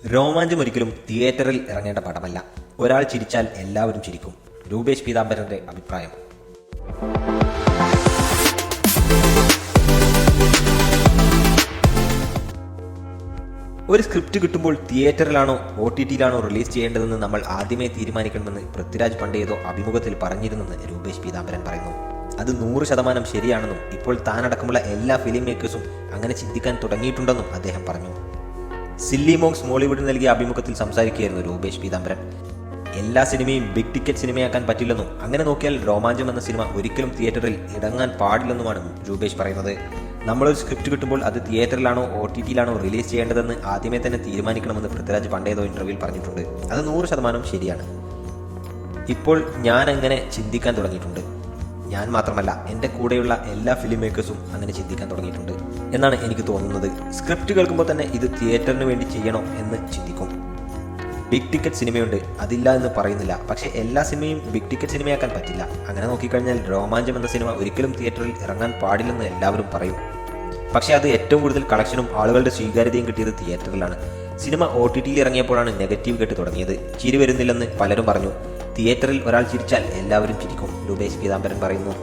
രോമാഞ്ചം ഒരിക്കലും തിയേറ്ററിൽ ഇറങ്ങേണ്ട പടമല്ല. ഒരാൾ ചിരിച്ചാൽ എല്ലാവരും ചിരിക്കും. രൂപേഷ് പീതാംബരന്റെ അഭിപ്രായം. ഒരു സ്ക്രിപ്റ്റ് കിട്ടുമ്പോൾ തിയേറ്ററിലാണോ OTT-യിലാണോ റിലീസ് ചെയ്യേണ്ടതെന്ന് നമ്മൾ ആദ്യമേ തീരുമാനിക്കണമെന്ന് പൃഥ്വിരാജ് പണ്ട് ഏതോ അഭിമുഖത്തിൽ പറഞ്ഞിരുന്നെന്ന് രൂപേഷ് പീതാംബരൻ പറയുന്നു. അത് 100% ശരിയാണെന്നും ഇപ്പോൾ താനടക്കമുള്ള എല്ലാ ഫിലിം മേക്കേഴ്സും അങ്ങനെ ചിന്തിക്കാൻ തുടങ്ങിയിട്ടുണ്ടെന്നും അദ്ദേഹം പറഞ്ഞു. സില്ലി മോങ്സ് മോളിവുഡിൽ നൽകിയ അഭിമുഖത്തിൽ സംസാരിക്കുകയായിരുന്നു രൂപേഷ് പീതാംബരൻ. എല്ലാ സിനിമയും ബിഗ് ടിക്കറ്റ് സിനിമയാക്കാൻ പറ്റില്ലെന്നും അങ്ങനെ നോക്കിയാൽ രോമാഞ്ചം എന്ന സിനിമ ഒരിക്കലും തിയേറ്ററിൽ ഇറങ്ങാൻ പാടില്ലെന്നുമാണ് രൂപേഷ് പറയുന്നത്. നമ്മളൊരു സ്ക്രിപ്റ്റ് കിട്ടുമ്പോൾ അത് തിയേറ്ററിലാണോ OTT-യിലാണോ റിലീസ് ചെയ്യേണ്ടതെന്ന് ആദ്യമേ തന്നെ തീരുമാനിക്കണമെന്ന് പൃഥ്വിരാജ് പണ്ടേതോ ഇന്റർവ്യൂവിൽ പറഞ്ഞിട്ടുണ്ട്. അത് 100% ശരിയാണ്. ഇപ്പോൾ ഞാൻ അങ്ങനെ ചിന്തിക്കാൻ തുടങ്ങിയിട്ടുണ്ട്. ഞാൻ മാത്രമല്ല, എൻ്റെ കൂടെയുള്ള എല്ലാ ഫിലിം മേക്കേഴ്സും അങ്ങനെ ചിന്തിക്കാൻ തുടങ്ങിയിട്ടുണ്ട് എന്നാണ് എനിക്ക് തോന്നുന്നത്. സ്ക്രിപ്റ്റ് കേൾക്കുമ്പോൾ തന്നെ ഇത് തിയേറ്ററിന് വേണ്ടി ചെയ്യണോ എന്ന് ചിന്തിക്കും. ബിഗ് ടിക്കറ്റ് സിനിമയുണ്ട്, അതില്ല എന്ന് പറയുന്നില്ല. പക്ഷേ എല്ലാ സിനിമയും ബിഗ് ടിക്കറ്റ് സിനിമയാക്കാൻ പറ്റില്ല. അങ്ങനെ നോക്കിക്കഴിഞ്ഞാൽ രോമാഞ്ചം എന്ന സിനിമ ഒരിക്കലും തിയേറ്ററിൽ ഇറങ്ങാൻ പാടില്ലെന്ന് എല്ലാവരും പറയും. പക്ഷേ അത് ഏറ്റവും കൂടുതൽ കളക്ഷനും ആളുകളുടെ സ്വീകാര്യതയും കിട്ടിയത് തിയേറ്ററിലാണ്. സിനിമ OTT-യിൽ ഇറങ്ങിയപ്പോഴാണ് നെഗറ്റീവ് കേട്ട് തുടങ്ങിയത്. ചിരി വരുന്നില്ലെന്ന് പലരും പറഞ്ഞു. തിയേറ്ററിൽ ഒരാൾ ചിരിച്ചാൽ എല്ലാവരും ചിരിക്കും, രൂപേഷ് പീതാംബരൻ പറയുന്നു.